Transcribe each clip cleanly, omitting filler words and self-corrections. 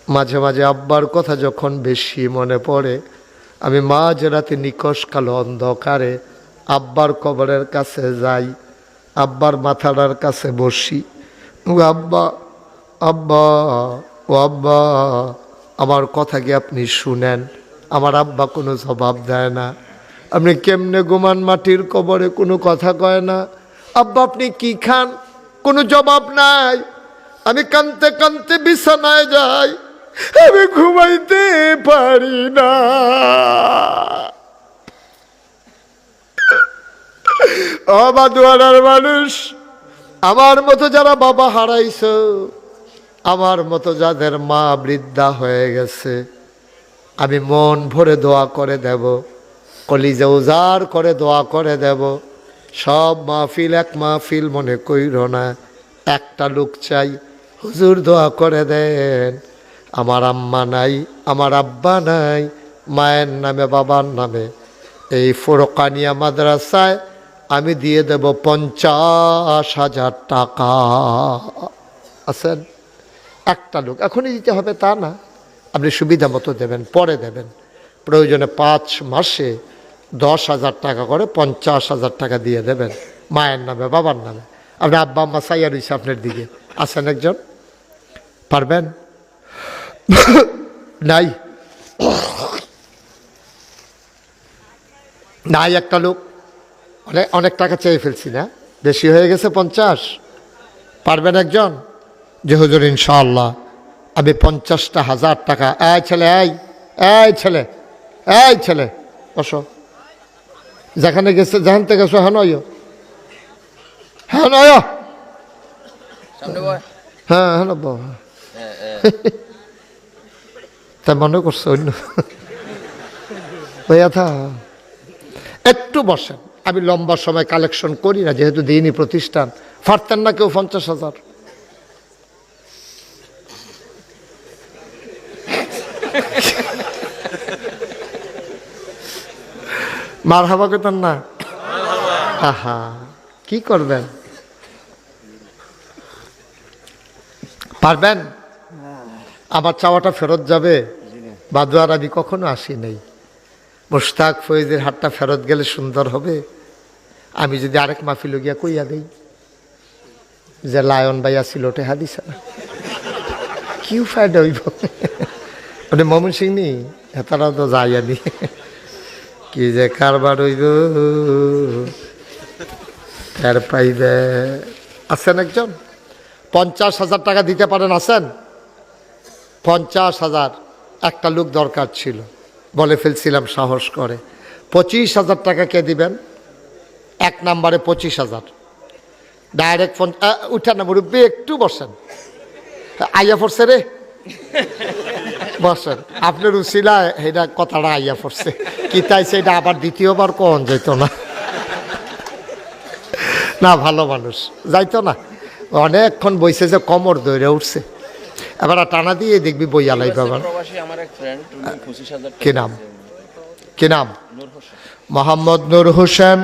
মাঝে মাঝে আব্বার কথা যখন বেশি মনে পড়ে, আমি মাঝ রাতে নিকশ কালো অন্ধকারে আব্বার কবরের কাছে যাই, আব্বার মাথাটার কাছে বসি। ও আব্বা, আব্বা, ও আব্বা, আমার কথা কি আপনি শুনেন? আমার আব্বা কোনো জবাব দেয় না। আপনি কেমনে ঘুমান মাটির কবরে, কোনো কথা কয় না। আব্বা আপনি কি খান? কোনো জবাব নাই। আমি কাঁদতে কাঁদতে বিছানায় যাই, আমি ঘুমাইতে পারি না। অবাদুয়ারার মানুষ, আমার মতো যারা বাবা হারাইছ, আমার মতো যাদের মা বৃদ্ধা হয়ে গেছে, আমি মন ভরে দোয়া করে দেব, কলিজা উজাড় করে দোয়া করে দেব। সব মাহফিল এক মাহফিল মনে কইর না। একটা লোক চাই, হুজুর দোয়া করে দেন, আমার আম্মা নাই, আমার আব্বা নাই, মায়ের নামে বাবার নামে এই ফুরকানিয়া মাদ্রাসায় আমি দিয়ে দেব 50,000 টাকা। আছেন? একটা লোক, এখনই দিতে হবে তা না, আপনি সুবিধা মতো দেবেন, পরে দেবেন। প্রয়োজনে 5 মাসে 10,000 টাকা করে 50,000 টাকা দিয়ে দেবেন, মায়ের নামে বাবার নামে। আপনি আব্বা আম্মা চাইয়া রয়েছে আপনার দিকে, আছেন একজন? পারবেন? নাই? নাই একটা লোক? অনেক টাকা চেয়ে ফেলছি না? বেশি হয়ে গেছে 50? পারবেন একজন? যে হুজুর ইনশাআল্লাহ আমি 50,000 টাকা। এই ছেলে, এই ছেলে, এই ছেলে বসো, যেখানে গেছে, যেখান থেকে গেছো হ্যাঁ নয়, হ্যাঁ নয়, হ্যাঁ হ্যাঁ নব, তাই মনে করছো অন্য ভাইয়া থা একটু বসেন। আমি লম্বা সময় কালেকশন করি না, যেহেতু দিইনি প্রতিষ্ঠান। পারতেন না কেউ 50,000? মার হাবা করতেন না? আহা, কি করবেন? পারবেন? আমার চাওয়াটা ফেরত যাবে? বাদুয়ার আমি কখনো আসি নাই। মুশতাক ফয়েজের হাতটা ফেরত গেলে সুন্দর হবে। আমি যদি আরেক মাহফিল গিয়া কইয়া দেই যে লায়ন ভাই আসিল টেহা দিছে না, কি ফায়দা হইব? ওটা মমন সিং নি, হেতারা তো যাইয়া নি, কি যে কারবার হইব তার পাইবে। আছেন একজন? 50,000 টাকা দিতে পারেন? আছেন? 50,000 একটা লোক দরকার ছিল, বলে ফেলছিলাম সাহস করে। 25,000 টাকা কে দিবেন? 1 নম্বরে 25,000 ডাইরেক্ট ফোন। উঠেন না মুরব্বী, একটু বসেন। আইয়া পড়ছে রে, বসেন। আপনার উসিলা এটা কথাটা আইয়া পড়ছে, কি তাইছে এটা আবার দ্বিতীয়বার কোন যেত না? না ভালো মানুষ যাইতো না, অনেকক্ষণ বইছে যে কোমর ধরে উঠছে, এবার টানা দিয়ে দেখবি বইয়ালাই বাবা। কি নাম? কি নাম? মোহাম্মদ নূর হোসেন,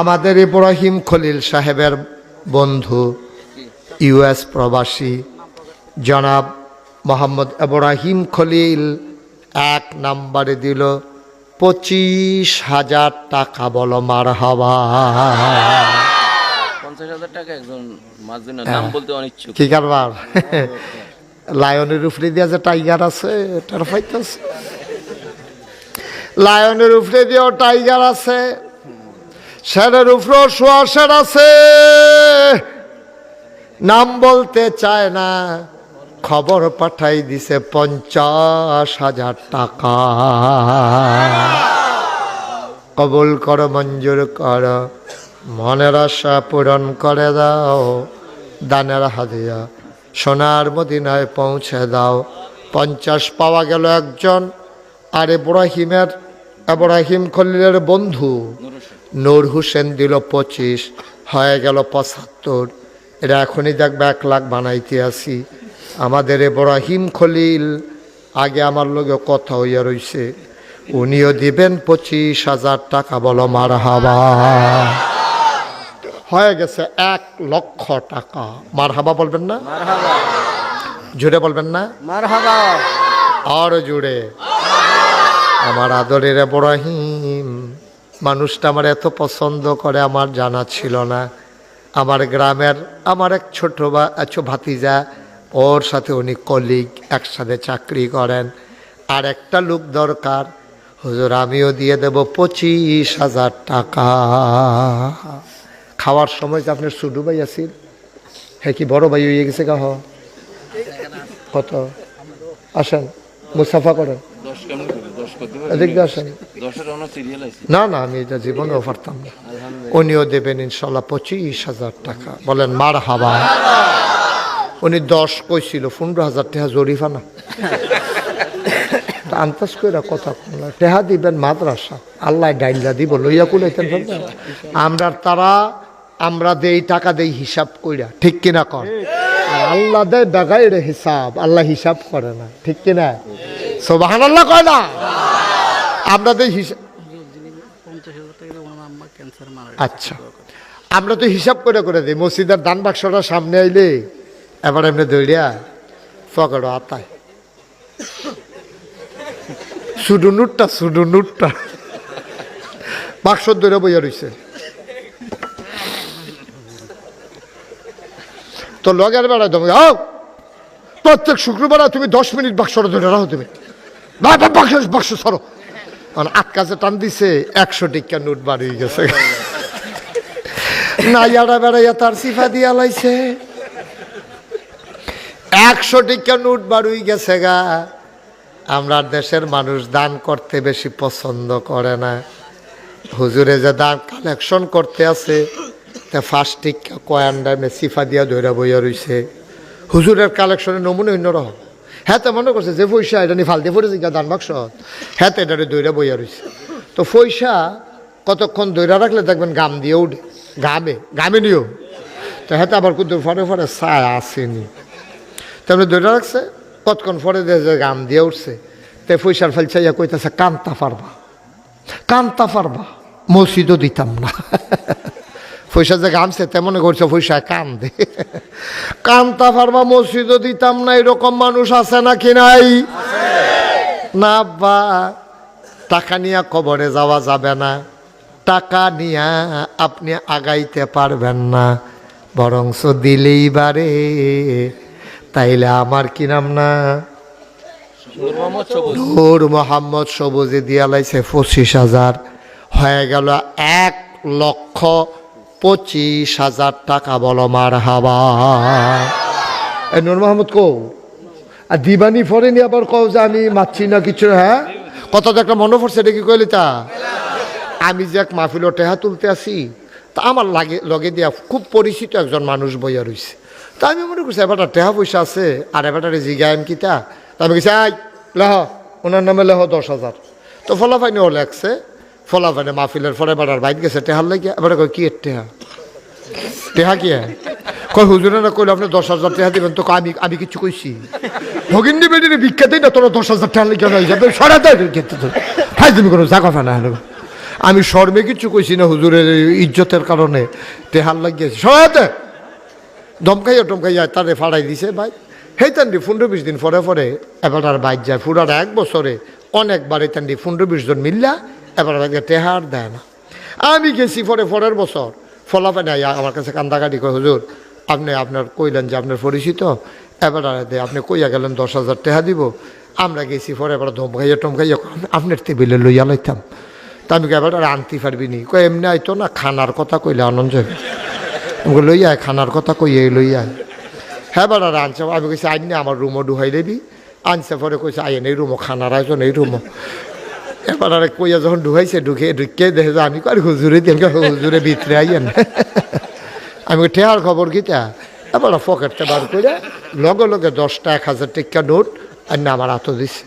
আমাদের ইব্রাহিম খলিল সাহেবের বন্ধু, ইউএস প্রবাসী জনাব মোহাম্মদ ইব্রাহিম খলিল 1 নম্বরে দিল 25,000 টাকা। বলো মারহাবা। 50,000 টাকা একজন মাজুনের নাম বলতে অনিচ্ছুক। কি কারবার? লায়নের উপরে দিয়া যে টাইগার আছে, এটার ফাইতেছে। লায়নের উপরে দিয়েও টাইগার আছে, শেরের উপরেও শোয়াশের আছে, নাম বলতে চায় না। খবর পাঠাই দিছে 50,000 টাকা। কবুল করো, মঞ্জুর করো, মনের আশা পূরণ করে দাও, দানের হাদিয়া সোনার মদিনায় পৌঁছে দাও। 50 পাওয়া গেল একজন। আর ইব্রাহিম খলিলের বন্ধু নূর হোসেন দিল 25, হয়ে গেল 75। এটা এখনই দেখবে 1 লাখ বানাইতে আসি। আমাদের ইব্রাহিম খলিল আগে আমার লগে কথা হইয়া রইছে, উনিও দিবেন 25,000 টাকা। বলো মারহাবা। হয়ে গেছে 1 লক্ষ টাকা। মারহাবা বলবেন না? জুড়ে বলবেন না? মারহাবা। আর জুড়ে। আমার আদরের ইব্রাহিম, মানুষটা আমার এত পছন্দ করে আমার জানা ছিল না। আমার গ্রামের আমার এক ছোট ভাতিজা, ওর সাথে উনি কলিগ, একসাথে চাকরি করেন। আর একটা লোক দরকার, হুজুর আমিও দিয়ে দেব 25,000 টাকা। খাওয়ার সময় যে আপনার ছোট ভাই আছিল, হ্যাঁ কি বড় ভাই হয়ে গেছে গাহ? কত? আসেন মুসাফা করেন, এদিক দিয়ে আসেন। না না, আমি এটা জীবনেও পারতাম না। উনিও দেবেন ইনশাল্লাহ 25,000 টাকা। বলেন মার হাবা। উনি 10 কইছিল, 15,000 টাকা জরিফানা। আন্তাজ করে কথা কম, টেহা দিবেন মাদ্রাসা, আল্লাহ ডাইলা দিব, লইয়া কুলাইতেন পারবেন। আমরা দেই টাকা দেই হিসাব কইরা, ঠিক কিনা কর? আর আল্লাহ দেয় বেগাইরে হিসাব, আল্লাহ হিসাব করে না, ঠিক কিনা? সুবহানাল্লাহ কয় না? আমরা দেই হিসাব। আচ্ছা, আমরা তো হিসাব করে দিই। মসজিদের দান বাক্সটা সামনে আইলে এবার এমনি দৌড়িয়া ফকড় আতায় শুধু নুটটা বাক্স দৌড়ে বইয়া রইছে। তো লগের বেড়ায় তুমি প্রত্যেক শুক্রবার তুমি 10 মিনিট বাক্সটা ধরে রাখো, তুমি বাক্স সরো। আটকাছে টান দিছে, 100 টিকা নোট বাড়ি গেছে। নাইয়ারা বেড়াইয়া তার সিফা দিয়া লাইছে, 100 টিকা নোট বাড়ি গেছে গা। আমরা দেশের মানুষ দান করতে বেশি পছন্দ করে না। হুজুরে যে দান কালেকশন করতে আছে, তা 5 টিকা কয়েন ডাইমে সিফা দিয়া ধরে বইয়া রইছে। হুজুরের কালেকশনের নমুনা অন্যরকম। হ্যাঁ, তো মনে করছে যে পয়সা এটা নি ফালতে পড়েছে দান বাক্স, হ্যাঁ তো এটা দইরা বইয়া রইছে। তো পয়সা কতক্ষণ দইরা রাখলে দেখবেন গাম দিয়ে উঠে, গামে নিও। তো হ্যাঁ, আবার কিন্তু ফরে ছায় আসেনি, তেমনি দইরা রাখছে। কতক্ষণ পরে যে গাম দিয়ে উঠছে, তো পয়সার ফেলছাইয়া কইতেছে কান্তা পারবা, মসজিদও দিতাম না। পয়সা যে গামছে তেমন করছে পয়সা কান্তা পারবা, মসজিদও দিতাম না। এরকম মানুষ আছে নাকি নাই? না বা, টাকা নিয়ে কবরে যাওয়া যাবে না, টাকা নিয়ে আপনি আগাইতে পারবেন না, বরংস দিলেই বারে। তাইলে আমার কি নাম না? নূর মোহাম্মদ সবুজে দিয়া লাইছে 25,000, হয়ে গেল 1,25,000 টাকা। বলো মার হাবা। নূর মোহাম্মদ কও আর দিবানি ফরেনি, আবার কও যে আমি মারছি না কিছু। হ্যাঁ, কত একটা মনে পড়ছে, এটা কি কইলি? তা আমি যে এক মাহফিল টেহা তুলতে আসি, তা আমার লগে দিয়া খুব পরিচিত একজন মানুষ বইয়া রইছে। তা আমি মনে করছি এবারটা টেহা পয়সা আছে, আর এবারটারে জিগাইম কিতা। তা আমি গেছি লেহ, ওনার নামে লেহ 10,000। তো ফলাফাইনি ও লেখছে, ফলাফাইনে মাহফিলের পরে এবার বাইক গেছে টেহার লাগিয়া। এবার কই কি টেহা কি কই? হুজুরে না কইলে আপনি 10,000 টেহা দিবেন। তো আমি কিছু কইছি? ভগিন্দি বেডিরে ভিক্ষা দেই না, তোরা 10,000 টেহা লাগিয়া হয়ে যাবে, সরা দেয় ভাই তুমি কোনো জাগা ফেনা। আমি শর্মে কিছু কইছি না, হুজুরের ইজ্জতের কারণে টেহার লাগিয়েছি। সরাতে ধমকাইয়া তারে ফাড়াই দিছে ভাই। হেই তান্ডি 15-20 দিন পরে এবার আর বাইক যায়। পুরার 1 বছরে অনেকবার এই তান্ডি 15-20 জন মিললা এবার টেহার দেয় না। আমি গেছি পরের বছর, ফলাফল নাই আমার কাছে কান্দাকাটি কয়, হুজুর আপনি আপনার কইলেন যে আপনার পরিচিত, এবার আপনি কইয়া গেলেন 10,000 টেহা দিব। আমরা গেছি পরে এবার টমকাইয়া আপনার টেবিলে লইয়া লাইতাম। তা আমি এবার আর আনতে পারবি নি? কই এমনি আইতো না, খানার কথা কইলে আনন্দ যাবে। আমি লইয়া খানার কথা কইয়ে লইয়া। হ্যাঁ, এবার আর আনছে। আমি কইছি আইন আমার রুমও ঢুকাই দেবি। আনছে পরে কইছে আইন এই রুমও, খানার আয়োজন এই রুমও। এবার আর কইয়া যখন ঢুকাইছে, ঢুকে দেখে যে আমি কই হুজুরে দিন, হুজুরে ভিতরে আইয়েন। আমি ঠেয়ার খবর কিতা। এবার পকেটটা বার করে লগে 10টা 1,000 টাকা নোট আর না আমার হাতও দিছে।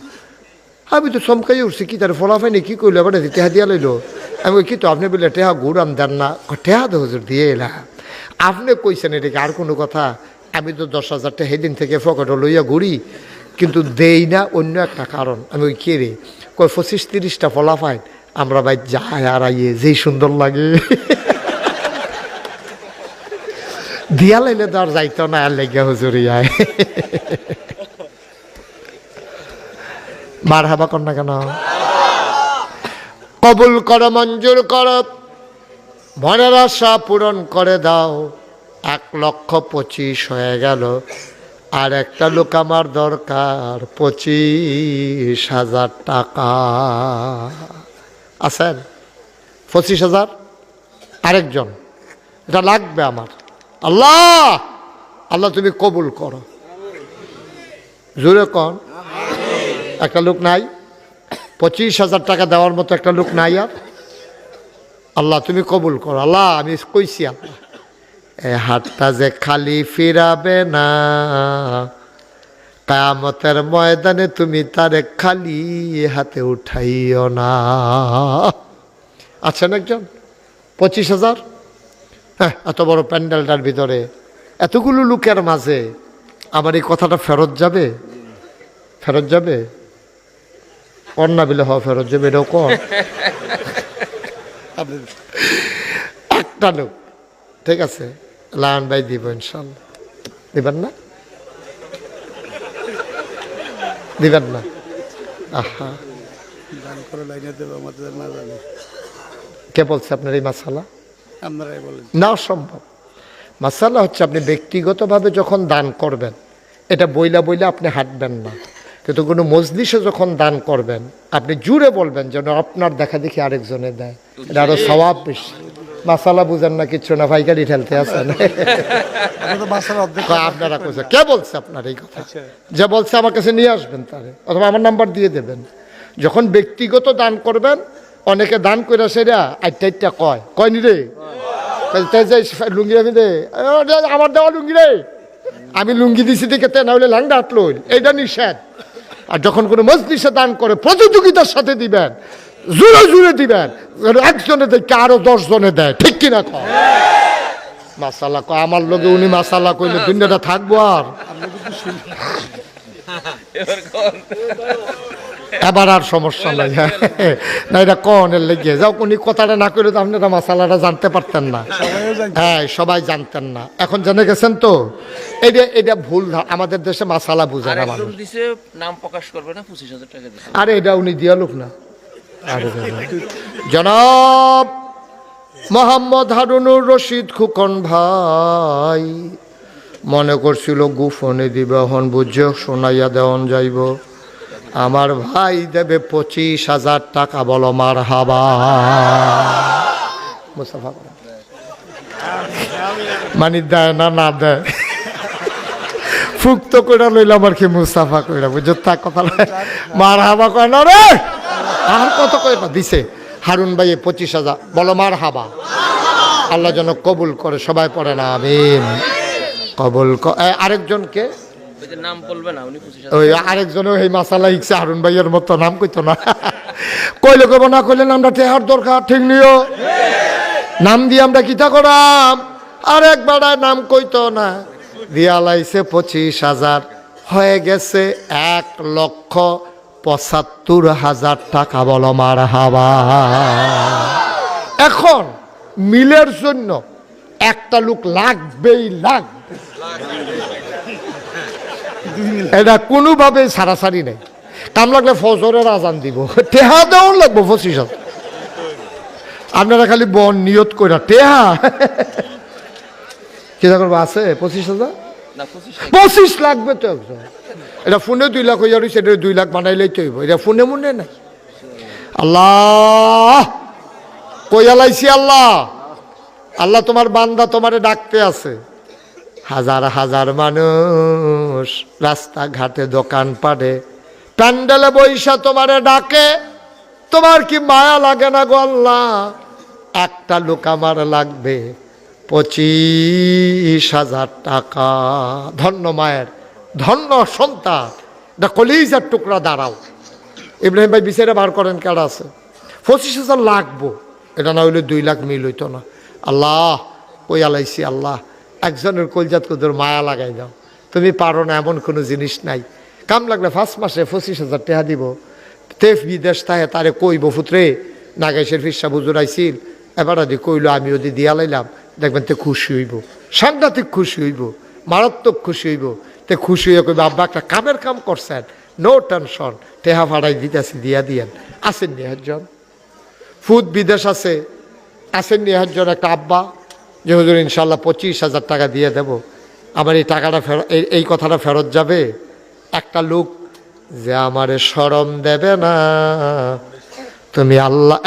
আমি তো চমকাই উঠছি, কি তার ফলাফাইনি কি করলো? এবার টেহা দিয়া লইলো। আমি কি তো আপনি বললে টেহা ঘুরাম দেন না? টেহা তো হুজুর দিয়ে এলাম। আপনি কইছেন এটাকে আর কোনো কথা? আমি তো 10,000 টাকা সেদিন থেকে পকেটও লইয়া ঘুরি, কিন্তু দেই না অন্য একটা কারণ। আমি ওই কে রে কই 25-30টা ফলাফাইন আমরা ভাই যাই আর আইয়ে যেই সুন্দর লাগে। দিয়া লাইলে তো আর যাইতো না, আর লেগে হুজুরি আয়। মারহাবা কর না কেন? কবুল করো, মঞ্জুর করো, মনের আশা পূরণ করে দাও। 1,25,000 হয়ে গেল, আর একটা লোক আমার দরকার 25,000 টাকা। আছেন 25,000? আরেকজন, এটা লাগবে আমার। আল্লাহ, আল্লাহ তুমি কবুল করো। জোরে কন। একটা লোক নাই? 25,000 টাকা দেওয়ার মতো একটা লোক নাই আর? আল্লাহ তুমি কবুল করো। আল্লাহ আমি কইছি, আল্লাহ এ হাতটা যে খালি ফিরাবে না, কিয়ামতের ময়দানে তুমি তারে খালি হাতে উঠাইও না। আছেন একজন 25,000? হ্যাঁ, এত বড় প্যান্ডেলটার ভিতরে এতগুলো লোকের মাঝে আমার এই কথাটা ফেরত যাবে? ফেরত যাবে? কন্যা বিলে হওয়া ফেরত যাবে, এটাও কর। একটা লোক, ঠিক আছে, লায়ন ভাই দিব ইনশাল্লাহ। দিবেন না? দিবেন না? আহা, কে বলছে আপনার এই মাসালা? না, অসম্ভব। মাসালা হচ্ছে আপনি ব্যক্তিগতভাবে যখন দান করবেন, এটা বইলা বইলা আপনি হাঁটবেন না, কিন্তু কোনো মজলিসে যখন দান করবেন আপনি জুড়ে বলবেন যেন আপনার দেখা দেখি আরেকজনে দেয়, এটা আরো সওয়াব বেশি। মাসালা বুঝেন না, কিচ্ছু না, ভাইকারি ঠেলতে আছেন। আপনারা কোথায়, কে বলছে আপনার এই কথা? যে বলছে আমার কাছে নিয়ে আসবেন তারে, অথবা আমার নাম্বার দিয়ে দেবেন। যখন ব্যক্তিগত দান করবেন, অনেকে দান করে সেটা আইটা কয় নি রে, লুঙ্গি আমি দে, আমার দেওয়া লুঙ্গি রে, আমি লুঙ্গি দিছি দিকে না হলে ল্যাংডা হাঁটলো, এইটা নিষেধ। আর যখন কোনো মজলিসে দান করে প্রতিযোগিতার সাথে দিবেন, জুড়ে জুড়ে দিবেন, একজনে দেখে আরো 10 জনে দেয়, ঠিক কিনা কয়? মাসালা কয় আমার লোকে, উনি মাসালা কইলে দুনিয়াটা থাকবো আর? এবার আর সমস্যা নাই। না, এটা কনের লেগে যাও, উনি কথাটা না করে তো আপনারা মাসালাটা জানতে পারতেন না। হ্যাঁ, সবাই জানতেন না, এখন জেনে গেছেন তো। এটা ভুল, আমাদের দেশে মাসালা বুঝে না মানুষ। নাম প্রকাশ করবে না, 25,000 টাকা দিছে। আরে এটা উনি দিয়া লোক না। জনাব মোহাম্মদ হারুনুর রশিদ খুকন ভাই মনে করছিল গুফনে দিবে, হন বুঝে শোনাইয়া দেওয়ান যাইব। আমার ভাই দেবে 25,000 টাকা, বলো মার হাবা। মুসাফা মানে দেয় না, না দেয়, ফুক্ত করে লইলাম আর কি, মুসাফা করে বুঝো তা কথা। মার হাবা কয় না রে, আর কত করে দিছে হারুন ভাই 25,000, বলো মার হাবা। আল্লাহ যেন কবুল করে, সবাই পড়ে না আমিন। কবুল। আরেকজনকে নাম বলবে না, উনি 25,000। ওই আরেকজনও এই মাসালা ইচ্ছা হারুন ভাইয়ের মতো নাম কইতো না। কইলে কব না কইলে নামটা টেহার দরকার, ঠিক নিও। নাম দিয়ে আমরা কিতা করাম, আর একবার নাম কইতো না, দিয়া লাইছে 25,000, হয়ে গেছে 1,75,000 টাকা, বলো মার হাবা। এখন মিলের জন্য একটা লোক লাগবেই, লাগবে, এটা কোনোভাবে সারাসারি নেই। কাম লাগলে ফজরের আজান দিব, টেহা দেওয়ার লাগবো 25,000। আপনারা খালি বন নিয়ত করে টেহা কিনা করবো, আছে 25,000? 25 লাগবে তো একজন। এটা ফোনে 2 লাখ হইয়া রয়েছে, এটা 2 লাখ বানাইলেই তো হইব, এটা ফোনে মনে নাই। আল্লাহ কইয়া লাইছি, আল্লাহ, আল্লাহ তোমার বান্দা তোমারে ডাকতে আছে। হাজার হাজার মানুষ রাস্তাঘাটে, দোকান পাড়ে, প্যান্ডেলে বৈশা তোমারে ডাকে, তোমার কি মায়া লাগে না গো আল্লাহ? একটা লোক আমার লাগবে 25,000 টাকা। ধন্য মায়ের, ধন্য সন্তান, এটা কলিজার টুকরা। দাঁড়াও ইব্রাহিম ভাই, বিচারে বার করেন কেডা আছে? 25,000 লাগবো, এটা না হইলে 2 লাখ মিল হইতো না। আল্লাহ কই আলাইছি, আল্লাহ একজনের কলজাত কুদুর মায়া লাগাই দাও, তুমি পারো না এমন কোনো জিনিস নাই। কাম লাগলে 5 মাসে 25,000 টাকা দিব। তেফ বিদেশ তাহে তারে কইব, ফুতরে নাগাইশের ফিসা বুজুর আইছিল, এবার দি কইল, আমি ওদি দিয়া লাইলাম, দেখবেন তে খুশি হইব, সাংঘাতিক খুশি হইব, মারাত্মক খুশি হইব। তে খুশি হয়ে কইব, আব্বা একটা কামের কাম করছেন, নো টেনশন, টেহা ভাড়াই দিতেছি, দিয়া দিয়েন। আসেন নি একজন ফুদ বিদেশ আছে, আসেন নি একজন একটা আব্বা যে হুজুর ইনশাল্লাহ 25,000 টাকা দিয়ে দেব, আমার এই টাকাটা ফেরত, এই কথাটা ফেরত যাবে। একটা লোক যে আমারে শরম দেবে না, তুমি আল্লাহ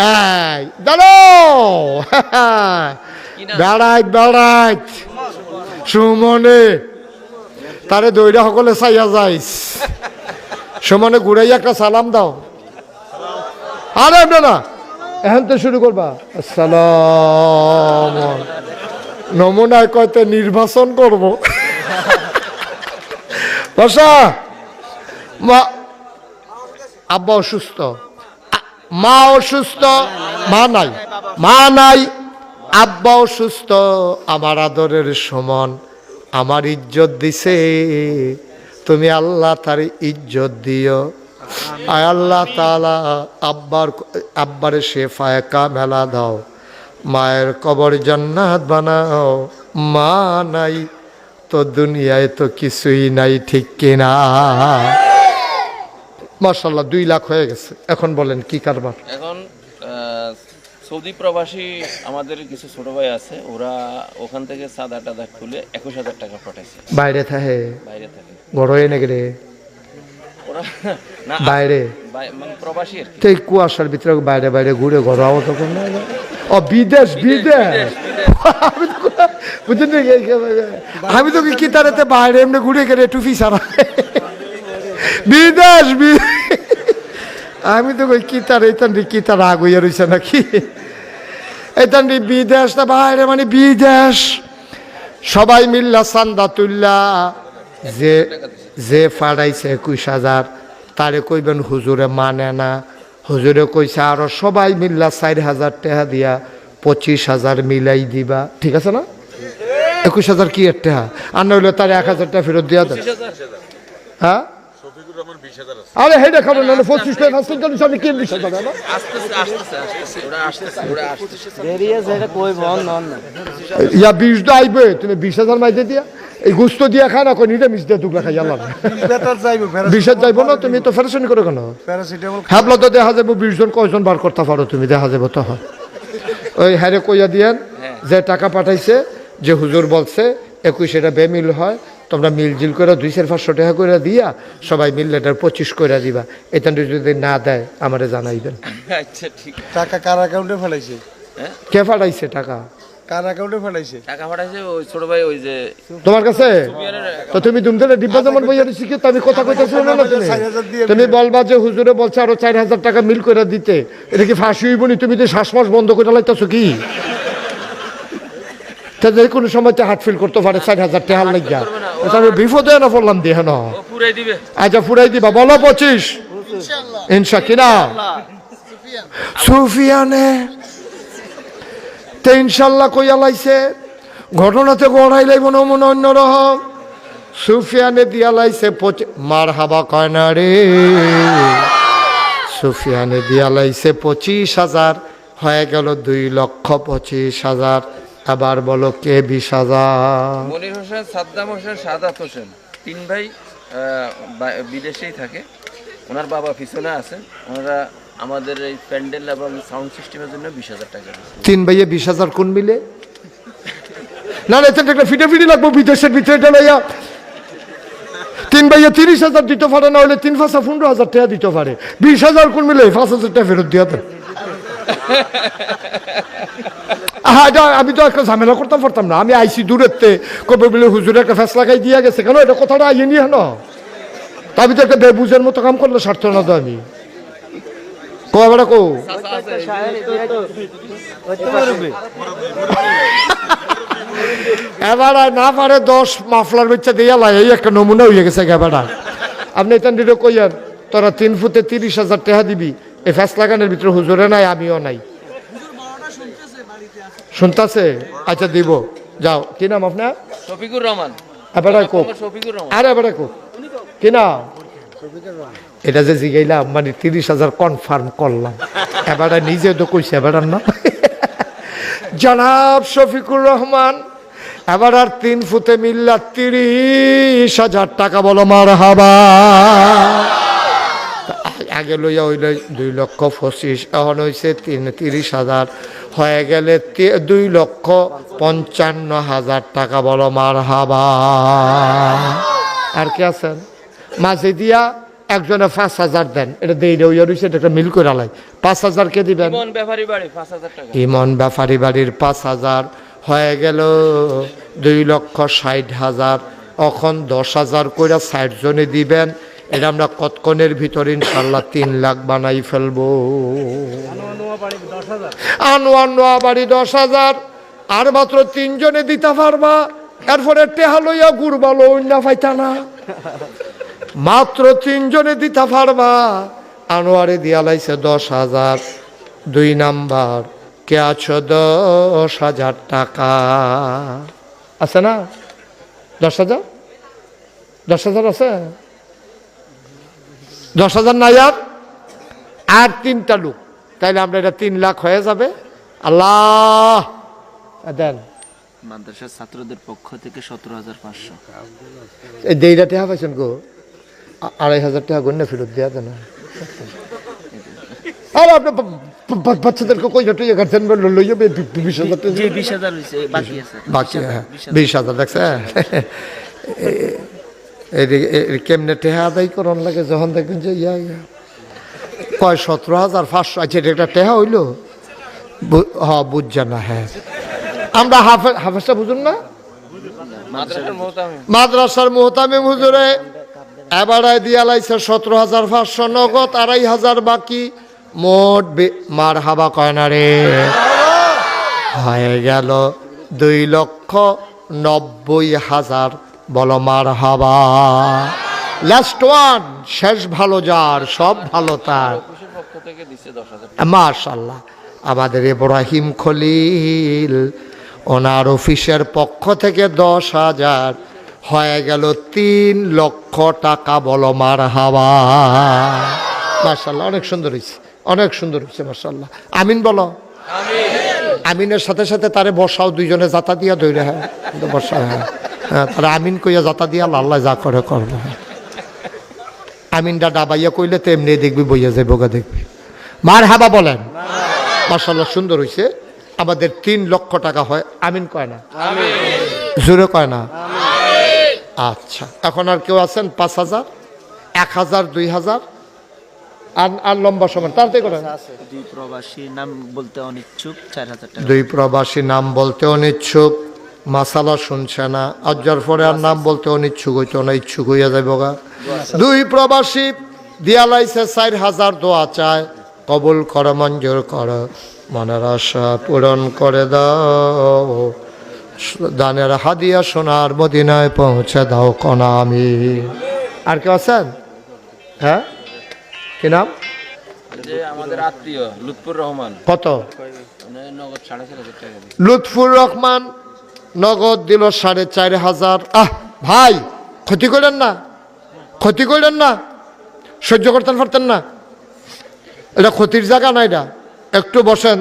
এই দাঁড়ো বেড়াই সুমনে তারে দৈরা সকলে চাইয়া যাইস, সুমনে ঘুরাই একটা সালাম দাও। আরে না এখন তো শুরু করবা, আসসালাম নমুনায় কয়তে নির্বাচন করব। বসা মা, আব্বা অসুস্থ, মা অসুস্থ, মা নাই, আব্বা অসুস্থ, আমার আদরের সমান, আমার ইজ্জত দিছে, তুমি আল্লাহ তার ইজ্জত দিও। আয় আল্লাহ তাআলা আব্বারে শেফায়ে কামেলা দাও, মায়ের কবর জান্নাত বানাও। মা নাই তো দুনিয়ায় তো কিছুই নাই, ঠিক কিনা? মাশাআল্লাহ 2 লাখ হয়ে গেছে। এখন বলেন কি কারবার? এখন সৌদি প্রবাসী আমাদের কিছু ছোট ভাই আছে, ওরা ওখান থেকে সাদা টাদা খুলে 21,000 টাকা পাঠাইছে। বাইরে থাকে, বাইরে থাকে বড় হয়ে নেগরে ওরা, না বাইরে মানে প্রবাসী আর কি। তো এই কুয়াশার ভিতরে বাইরে বাইরে ঘুরে ঘর আওয়া তখন না। ও বিদেশ বিদেশ বুঝলেন, আমি তো কি তারাতে বাইরে এমনি ঘুরে গেলে টুপি ছাড়া বিদেশ আমি তো কই কি তার এইতান কি তার রাগ হইয়া রয়েছে নাকি, এইতান বিদেশ না বাইরে মানে বিদেশ। সবাই মিল্লা চান্দা তুল্লা, যে ফাড়াইছে 21,000 তারে কইবেন হুজুরে মানে না, হুজুরে কইছে আরো সবাই মিল্লা 4,000 টাকা দিয়া 25,000 মিলাই দিবা, ঠিক আছে না? 21,000 কি এর টাকা, আর নইলে তার 1,000 টাকা ফেরত দিয়া দেন। হ্যাঁ আরে হেডে খাবেন না 25 টাকা আসতে চলে সামনে কি 20,000 না ইয়া 20 দা আইবে, তুমি 20,000 মাইতে দিয়া এই গুস্ত দিয়া খায় না, কই নিতে মিস দিয়া দুগলা খাই আল্লাহ 20 যাইব না, তুমি তো ফেরাশনি করে কেন? হ্যাবলা তো দেখা যাবো 20 জন কয়জন বার করতে পারো তুমি, দেখা যাবো তো। ওই হ্যারে কইয়া দিয়েন যে টাকা পাঠাইছে, যে হুজুর বলছে 21 এটা বেমিল হয়, তোমরা মিলজিল করে 200-500 টাকা করে দিয়া সবাই মিললে এটার 25 করে দিবা। এটা যদি না দেয় আমারে জানাইবেন। আচ্ছা ঠিক। টাকা কার অ্যাকাউন্টে ফেলাইছে? কে পাঠাইছে টাকা? কার অ্যাকাউন্টে ফেলাইছে? টাকা পাঠাইছে ওই ছোট ভাই, ওই যে তোমার কাছে। তো তুমি দুমদারে ডিব্বা যেমন বইয়া দিছি কি, আমি কথা কইতাছি না তুমি। তুমি বলবা যে হুজুরে বলছে আরো 4,000 টাকা মিল করে দিতে, এটা কি ফাঁসি হইব নি? তুমি তো শ্বাস বন্ধ করে লাইতাছো কি? যে কোনো সময় হার্ট ফিল করতে পারে 4,000 টাকা লাগিয়া, আমি বিপদে না পড়লাম দিয়ে না। আচ্ছা ফুরাই দিবা, বলো 25 ইনশা কিনা সুফিয়ানে তে ইনশাল্লাহ কইয়া লাইছে। ঘটনাতে গড়াই লাইব না মনে অন্যরকম। সুফিয়ানে দিয়া লাইছে মার হাবা কয় না রে, সুফিয়ানে দিয়া লাইছে 25,000, হয়ে গেল 2,25,000। আবার বলো কে 20,000? মনির হোসেন, সাদ্দাম হোসেন, সাদাত হোসেন, 3 ভাই বিদেশেই থাকে। ওনার বাবা পিছনে আছেন। ওনারা আমাদের এই প্যান্ডেল এবং সাউন্ড সিস্টেমের জন্য 20,000 টাকা দিয়েছে। 3 ভাইয়ে 20,000 কোন মিলে? না না, এটা একটা ফিটে লাগবো বিদেশের ভিতরে লইয়া। 3 ভাইয়ে 30,000 দিতে পারে, না হলে 3-5 15,000 টাকা দিতে পারে। 20,000 কোন মিলে? 5,000 টাকা ফেরত দিয়া দেন। আমি তো একটা ঝামেলা করতাম পারতাম না। আমি আইসি দূরেতে কবে বলে হুজুরে একটা ফেসলা খাই দিয়া গেছে, কেন এটা কথাটা আইয়ে নিয়ে না। আমি তো একটা বেবুজের মতো কাম করলে স্বার্থ না তো। আমি কবেটা কো এবার না পারে 10 মাফলার বাচ্চা দিয়া লাই, এই একটা নমুনা হয়ে গেছে এবারটা। আপনি এটা কইয়ান তোরা 3 ফুটে 30,000 টাকা দিবি, এই ফেসলা গানের ভিতরে হুজুরে নাই, আমিও নাই। শুনতাছে? আচ্ছা দিব, যাও। কি নাম আপনার? শফিকুর রহমান। এবারে কো, আরে এবারে কো কি নাম? এটা যে জিগাইলাম মানে 30,000 কনফার্ম করলাম। এবারে নিজে তো কইছে এবার না জনাব শফিকুর রহমান। এবার আর 3 ফুটে মিল্লা 30,000 টাকা, বলো মারহাবা। আগে লইয়া হইল 2,25,000, এখন হয়েছে 30,000, হয়ে গেলে 2,55,000 টাকা। বলো মার হাবা। আর কে আছেন মাঝে দিয়া একজনে 5,000 দেন, এটা দেই রইয়া রয়েছে, এটা একটা মিল করে আলাই। 5,000 কে দিবেন? ইমন ব্যাপারী বাড়ি 5,000 টাকা। ইমন ব্যাপারী বাড়ির 5,000 হয়ে গেল 2,60,000। এখন 10,000 করে 60 জনে দিবেন। এটা আমরা কতক্ষণের ভিতরে ইনশাল্লাহ 3 লাখ বানাই ফেলবো। আনোয়ার নোয়া বাড়ি 10,000, আর মাত্র 3 জনে দিতে পারবা। এরপরে টেহা লইয়া গুড়বালো অন্য পাইতা না, মাত্র 3 জনে দিতে পারবা। আনোয়ারে দিয়া লাইছে 10,000। 2 নাম্বার কে আছো? 10,000 টাকা আছে না? 10,000 10,000 আছে? 10,000 নাই আর 3টা লোক, তাইলে আমরা এটা 3 লাখ হয়ে যাবে। আল্লাহ দেন। মাদ্রাসার ছাত্রদের পক্ষ থেকে 17,500। এই দেইটা টাকা পাইছেন গো? 2,500 টাকা গণ্য ফেরত দেওয়া দেন। আর আপনি বাচ্চাদেরকে কই টুইয়ে কাটছেন? লইয়া 20,000 টাকা। 20,000 হইছে, বাকি আছে বাকি 20,000 দেখছে। কেমনে টেহা আদায় করন লাগে যখন দেখবেন যে কয় 17,500। আচ্ছা, এটা একটা টেহা হইল? হ্যাঁ বুঝছেন না? হ্যাঁ, আমরা হাফেজটা বুঝুন না? মাদ্রাসার মুহতামিম হুজুরে এবারে দিয়া লাইছে 17,500 নগদ, 2,500 বাকি। মোট মার হাবা কয় না রে? হয়ে গেল 2,90,000। বলো মার হাবা। লাস্ট ওয়ান, শেষ ভালো যার, সব ভালো তার। পক্ষ থেকে দিছে 10,000। মাশাআল্লাহ। আমাদের ইব্রাহিম খলিল, ওনার অফিসের পক্ষ থেকে 10,000 হয়ে গেল 3 লক্ষ টাকা। বলো মার হাবা। মাশাআল্লাহ, অনেক সুন্দর হয়েছে, অনেক সুন্দর হয়েছে মাশাআল্লাহ। আমিন বলো। আমিনের সাথে সাথে তারে বসাও, 2 জনে জাতা দিয়া ধরে। হ্যাঁ বসা। হ্যাঁ তারা আমিন কইয়া জাতা দিয়া আল্লাহ যা করে করবো। আমিনটা ডাবাইয়া কইলে তো এমনি দেখবি, বইয়া যাই বোকা দেখবি। মার হাবা বলেন। মাশাআল্লাহ, সুন্দর হয়েছে। আমাদের 3 লক্ষ টাকা হয়। আমিন কয় না? জোরে কয় না? আচ্ছা, এখন আর কেউ আছেন? 5,000, 1,000, 2,000 আর লম্বা সময় তাড়াতাড়ি করেন। 2 প্রবাসী নাম বলতে অনিচ্ছুক, 4,000 টাকা। 2 প্রবাসী নাম বলতে অনিচ্ছুক। মাসালা শুনছে না, আজ্জার পরে আর নাম বলতে অনিচ্ছুক হইতো না, ইচ্ছুক হইয়া যাইব গা। 2 প্রবাসী দিয়া লাইছে 4,000। দোয়া চায়, কবুল কর, মঞ্জুর কর, মনের আশা পূরণ করে দাও। দানের হাদিয়া সোনার মদিনায় পৌঁছে দাও কনা আমি। আর কেউ আছেন? হ্যাঁ, কি নাম? যে আমাদের আত্মীয় লুৎফুর রহমান। কত? নগদ 4,500 টাকা। লুৎফুর রহমান নগদ দিল 4,500। ভাই, ক্ষতি করেন না, ক্ষতি করেন না, সহ্য করতেন পারতেন না? এটা ক্ষতির জায়গা না, এটা একটু বসেন,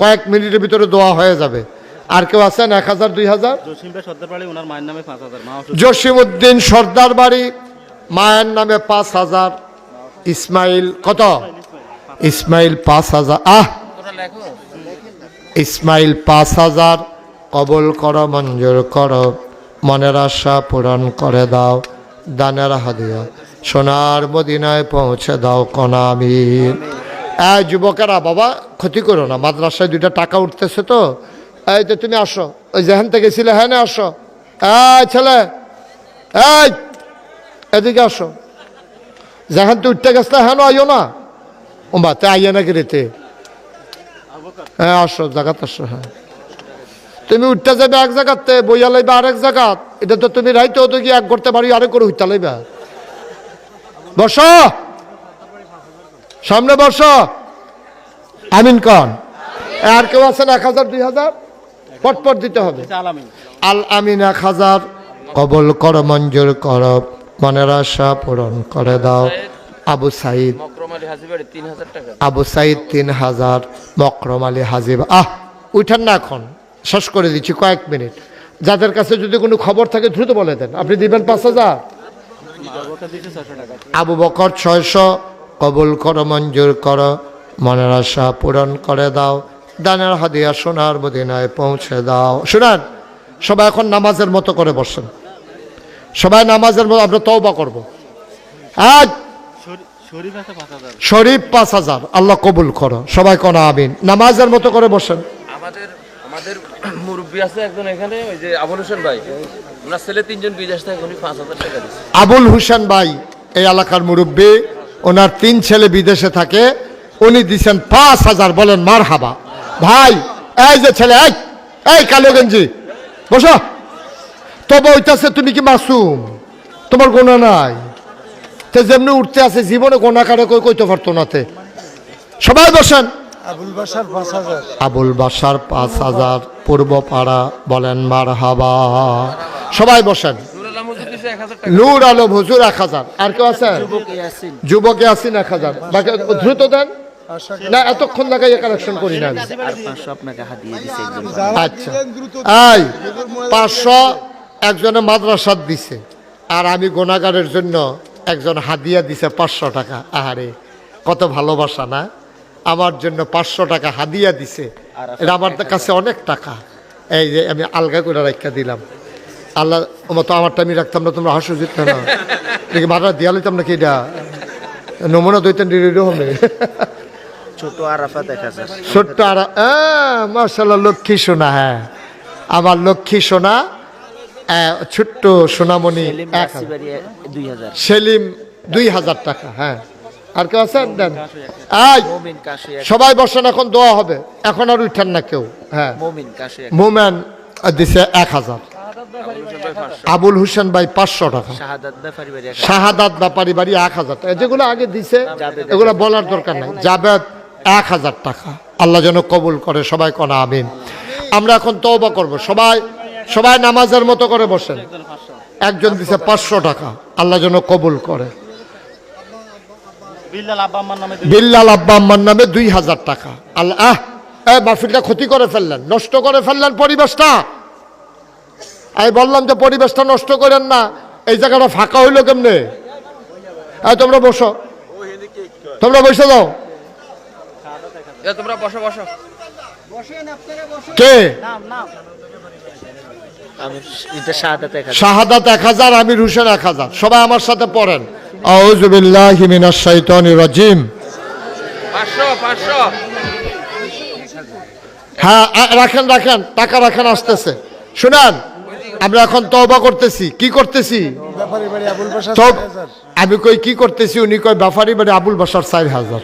কয়েক মিনিটের ভিতরে দোয়া হয়ে যাবে। আর কেউ আছেন? 1,000, 2,000? জসিমউদ্দিন সর্দার বাড়ি, মায়ের নামে 5,000। ইসমাইল কত? ইসমাইল 5,000। ইসমাইল 5,000। কবুল করো, মঞ্জুর করো, মনের আশা পূরণ করে দাও। দানের হাদিয়া সোনার মদিনায় পৌঁছে দাও কনা আমিন। এই যুবকেরা, বাবা ক্ষতি করো না, মাদ্রাসায় 2টা টাকা উঠতেছে তো। এই তো তুমি আসো, ওই যেখান থেকে ছিলে, হ্যাঁ না আসো। এই ছেলে, এই এদিকে আসো। যেখান তো উঠতে গেছে, হ্যাঁ আইও না। ও বা তে আইয়া নাকি রেতে? হ্যাঁ আসো, জায়গাতে আসো। হ্যাঁ, তুমি উঠতে যাবে এক জায়গাতে, বইয়া লাইবা আরেক জায়গা। এটা তো তুমি রাইতে হতো কি এক করতে পারি, আরেক করে উঠতে লাইবা। বসো, সামনে বসো। আমিন কন। আর কেউ আছেন? 1,000, 2,000? পটপট দিতে হবে। আল আমিন 1,000। কবুল করো, মঞ্জুর করো, মনের আশা পূরণ করে দাও। আবু সাইদ, মকরম আলী হাজিবাড়ি 3,000 টাকা। আবু সাইদ 3,000। মকরম আলী হাজিব। উঠেন না, এখন শেষ করে দিচ্ছি, কয়েক মিনিট। যাদের কাছে যদি কোনো খবর থাকে দ্রুত বলে দেন। আপনি দিবেন 5,000? আবু বকর 600। কবুল করো, মঞ্জুর করো, মনের আশা পূরণ করে দাও, দানের হাদিয়া সোনার মদিনায় পৌঁছে দাও। শুনেন, সবাই এখন নামাজের মতো করে বসেন, সবাই নামাজের মতো। আমরা তওবা করব। আজ শরীফ 5,000, আল্লাহ কবুল করো, সবাই কোন আমিন। নামাজের মতো করে বসেন। আমাদের মুরব্বী আছে একজন এখানে, ওই যে আবুল হোসেন ভাই, ওনার ছেলে 3জন বিদেশ থেকে, উনি 5,000 টাকা দিচ্ছে। আবুল হোসেন ভাই এই এলাকার মুরব্বী, ওনার 3 ছেলে বিদেশে থাকে, উনি দিচ্ছেন 5,000। বলেন মারহাবা। ভাই এই যে ছেলে, এই কালো গেঞ্জি, বসো। তবে ওইটাছে তুমি কি মাসুম? তোমার গোনা নাই? তো যেমনি উঠতে আছে জীবনে গোনা কারে কইতে পারতো না। তে সবাই বসেন। আবুল বাসার 5,000। আবুল বাসার 5,000 পূর্ব পাড়া। বলেন মারহাবা। সবাই বসেন। নূর আলম হুজুর 1,000। আর কেউ আছেন? যুবকে আসিন 1,000। বাকি দ্রুত দেন না, এতক্ষণ লাগাই কালেকশন করি না। আচ্ছা, এই 500 একজনে মাদ্রাসাত দিছে, আর আমি গোনাগারের জন্য একজন হাদিয়া দিছে 500 টাকা। আহারে কত ভালোবাসা না! আমার জন্য 500 টাকা হাদিয়া দিছে, এটা আমার কাছে অনেক টাকা। এই যে আমি আলগা করে রাখা দিলাম। আল্লাহ মতো আমারটা আমি রাখতাম না, তোমরা হাসু জিত না দেখি মারা দিয়া লইতাম নাকি? এটা নমুনা দইতেন হবে। ছোট আরাফাত 1000। ছোট্ট আর মাশাআল্লাহ, লক্ষ্মী সোনা। হ্যাঁ, আমার লক্ষ্মী সোনা, ছোট্ট সোনামণি 2000। সেলিম 2000 টাকা। হ্যাঁ, আর কেউ আছেন? দেন। সবাই বসেন, এখন দোয়া হবে। এখন আর উঠেন না কেউ। হ্যাঁ, মোমেন দিছে 1000। আবুল হোসেন ভাই 500 টাকা। শাহাদাত ব্যাপারী বাড়ি 1000 টাকা। যেগুলো আগে দিছে এগুলো বলার দরকার নাই। জাবেদ 1000 টাকা। আল্লাহ যেন কবুল করে, সবাই কোন আমিন। আমরা এখন তওবা করব। সবাই নামাজের মতো করে বসেন। একজন দিছে 500 টাকা, আল্লাহ যেন কবুল করে। বিল্লাল আব্বা আম্মার নামে 2000 টাকা। আল্লাহ মাহফিলটা ক্ষতি করে ফেললেন, নষ্ট করে ফেললেন পরিবেশটা। আমি বললাম যে পরিবেশটা নষ্ট করেন না। এই জায়গাটা ফাঁকা হইলো কেমনে? তোমরা বসো, তোমরা বসে যাও। তোমরা বসো বসো। কে? শাহাদাত 1000, আমির হোসেন 1000। সবাই আমার সাথে পড়েন। আউযু বিল্লাহি মিনাশ শাইতানির রাজিম। 500। হ্যাঁ, রাখেন টাকা রাখেন, আসতেছে। শুনেন, আমরা এখন তওবা করতেছি। কি করতেছি? ব্যাপারী বাড়ি আবুল বাসার তো 4,000। আমি কই কি করতেছি, উনি কয় ব্যাপারী বাড়ি আবুল বাসার 4,000।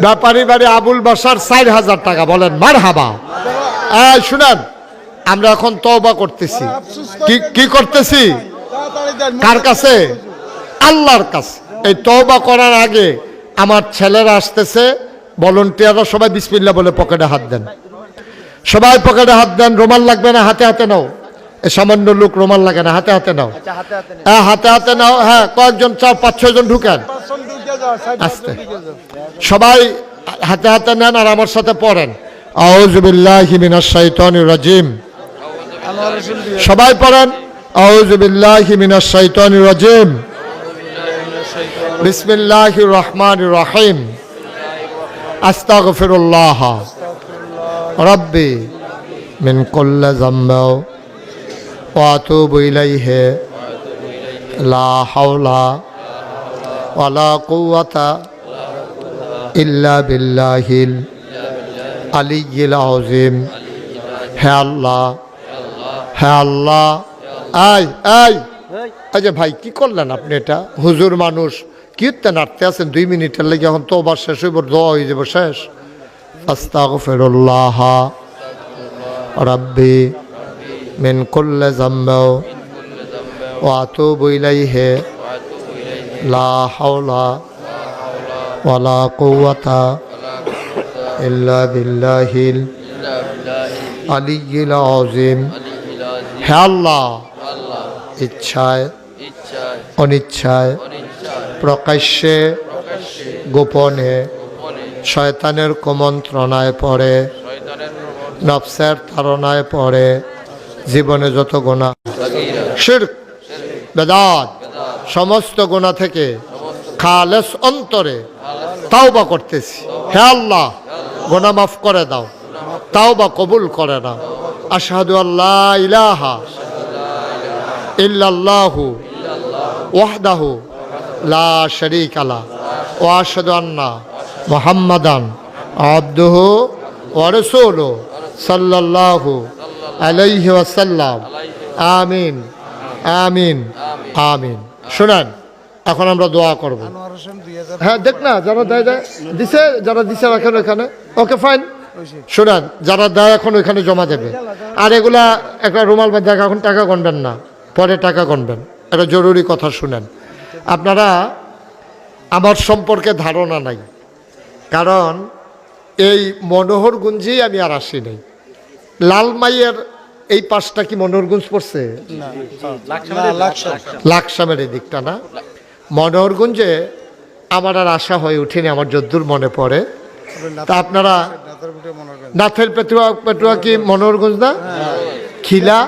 ব্যাপারী বাড়ি আবুল বাসার 4,000 টাকা। বলেন মারহাবা। শুনেন, আমরা এখন তওবা করতেছি। কি করতেছি? কার কাছে? আল্লাহর কাছে। এই তওবা করার আগে আমার ছেলেরা আসতেছে, ভলান্টিয়াররা, সবাই বিসমিল্লাহ বলে পকেটে হাত দেন। সবাই পকেটে হাত দেন। রুমাল লাগবে না, হাতে হাতে নাও। এই সামান্য লোক রুমাল লাগে না, হাতে হাতে নাও। হ্যাঁ, হাতে হাতে নাও। হ্যাঁ, কয়েকজন 4-5-6 জন ঢুকেন। আস্তে সবাই হাতে হাতে নেন আর আমার সাথে পড়েন। আউযু বিল্লাহি মিনাশ শাইতানির রাজিম। সবাই পড়েন। আউযু বিল্লাহি মিনাশ শাইতানির রাজিম। বিসমিল্লাহির রহমানির রহিম। আস্তাগফিরুল্লাহ রাব্বি মিন কুল্লি যামবি ওয়া আতুবু ইলাইহি লা হাওলা ওয়ালা কুওয়াতা ইল্লা বিল্লাহিল আলিয়্যিল আযীম। হে আল্লাহ, হে আল্লাহ। এই যে ভাই, কি করলেন আপনি? এটা হুজুর মানুষ, কীর্তন নাড়তে আছেন 2 মিনিটের লেগে। এখন তো ওবার শেষ হইব, দোয়া হয়ে যাব শেষ। আস্তাগফিরুল্লাহ রাব্বি মিন কুল্লি যামবি ওয়া আতুবু ইলাইহি লা হাওলা ওয়ালা কুওয়াতা ইল্লা বিল্লাহিল আলিয়্যিল আযীম। হে আল্লাহ, ইচ্ছায় অনিচ্ছায়, প্রকাশ্যে গোপনে, শয়তানের কুমন্ত্রণায় পড়ে, নফসের তাড়নায় পড়ে জীবনে যত গুনাহ, শিরক, বেদাত, সমস্ত গুনাহ থেকে খালেস অন্তরে তাওবা করতেছি। হে আল্লাহ, গুনাহ মাফ করে দাও, তাওবা কবুল করে নাও। আশহাদু আল্লা ইলাহা ইল্লাল্লাহু ওয়াহদাহু লা শারীকা লাহু ওয়া আশহাদু আন্না মুহাম্মাদান আবদুহু ওয়া রাসূলুহু সাল্লাল্লাহু আলাইহি ওয়াসাল্লাম। আমিন আমিন আমিন। শুনেন, এখন আমরা দোয়া করব। আনোয়ার হোসেন 2000 হ্যাঁ, দেখ না, যারা দেয় দেয় দিছে, যারা দিছে রাখেন ওখানে। Okay fine. শুনেন, যারা দেয় এখন ওইখানে জমা দেবে। আর এগুলা একটা রুমাল বাঁধে এখন টাকা গণবেন না, পরে টাকা গণবেন। একটা জরুরি কথা শুনেন। আপনারা আমার সম্পর্কে ধারণা নাই, কারণ এই মনোহরগঞ্জেই আমি আর আসি নাই। লালমাইয়ের এই পাশটা কি মনোহরগঞ্জ পড়ছে? লাকসামের এই দিকটা না। মনোহরগঞ্জে আমার আর আশা হয়ে উঠেনি, আমার যদ্দূর মনে পড়ে। তা আপনারা নাথের পেটুয়া কি মনোহরগঞ্জ না? খিলা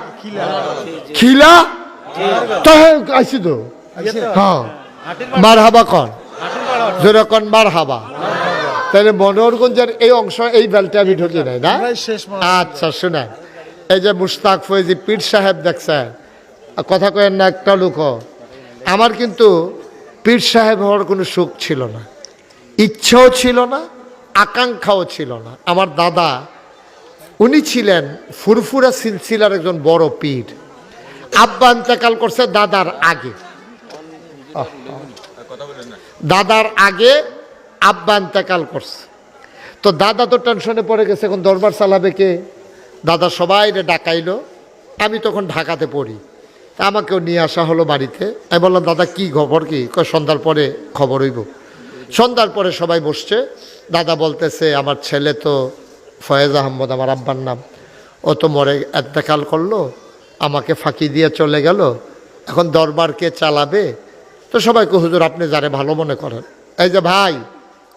খিলা তো আইসি তো। হ্যাঁ, মার হাবা কন, যেরকম মার হাবা। তাহলে মনোহরগঞ্জের এই অংশ, এই বেলটা আমি ঢুকি নাই না। আচ্ছা শুনেন, এই যে মুশতাক ফৈজি পীর সাহেব দেখছেন, কথা কয়েন না একটা লোক। আমার কিন্তু পীর সাহেব হওয়ার কোনো সুখ ছিল না, ইচ্ছাও ছিল না, আকাঙ্ক্ষাও ছিল না। আমার দাদা, উনি ছিলেন ফুরফুরা সিলসিলার একজন বড় পীর। আব্বা ইন্তেকাল করছে দাদার আগে, দাদার আগে আব্বা ইন্তেকাল করছে। তো দাদা তো টেনশনে পড়ে গেছে, এখন দরবার চালাবে কে? দাদা সবাই ডাকাইলো। আমি তখন ঢাকাতে পড়ি, তা আমাকেও নিয়ে আসা হলো বাড়িতে। আমি বললাম, দাদা কি খবর? কি কয়, সন্ধ্যার পরে খবর হইব। সন্ধ্যার পরে সবাই বসছে। দাদা বলতেছে, আমার ছেলে তো ফয়েজ আহমদ, আমার আব্বার নাম, ও তো মরে ইন্তেকাল করলো, আমাকে ফাঁকি দিয়ে চলে গেল, এখন দরবার কে চালাবে? তো সবাইকে, হুজুর আপনি যারে ভালো মনে করেন। এই যে ভাই,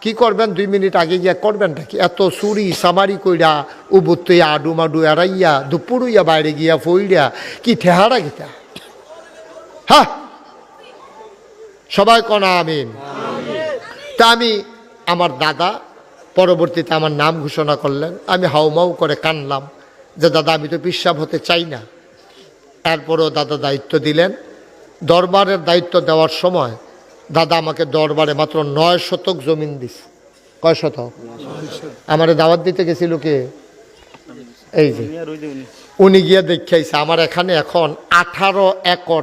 কি করবেন? 2 মিনিট আগে গিয়া করবেনটা কি? এত চুরি সামারি কইরা উবুত্তইয়া আডু মাডু এড়াইয়া দুপুরইয়া বাইরে গিয়া ফইরা কি ঠেহারা গিতা? হ্যাঁ, সবাই কনা আমিন। তা আমি, আমার দাদা পরবর্তীতে আমার নাম ঘোষণা করলেন। আমি হাউমাউ করে কানলাম যে দাদা, আমি তো পিসাব হতে চাই না। এরপরও দাদা দায়িত্ব দিলেন। দরবারের দায়িত্ব দেওয়ার সময় দাদা আমাকে দরবারে মাত্র 9 শতক জমিন দিস। কয় শতক? আমার দাওয়াত দিতে গেছিল কে? এই যে উনি গিয়ে দেখাইছে আমার এখানে এখন 18 একর।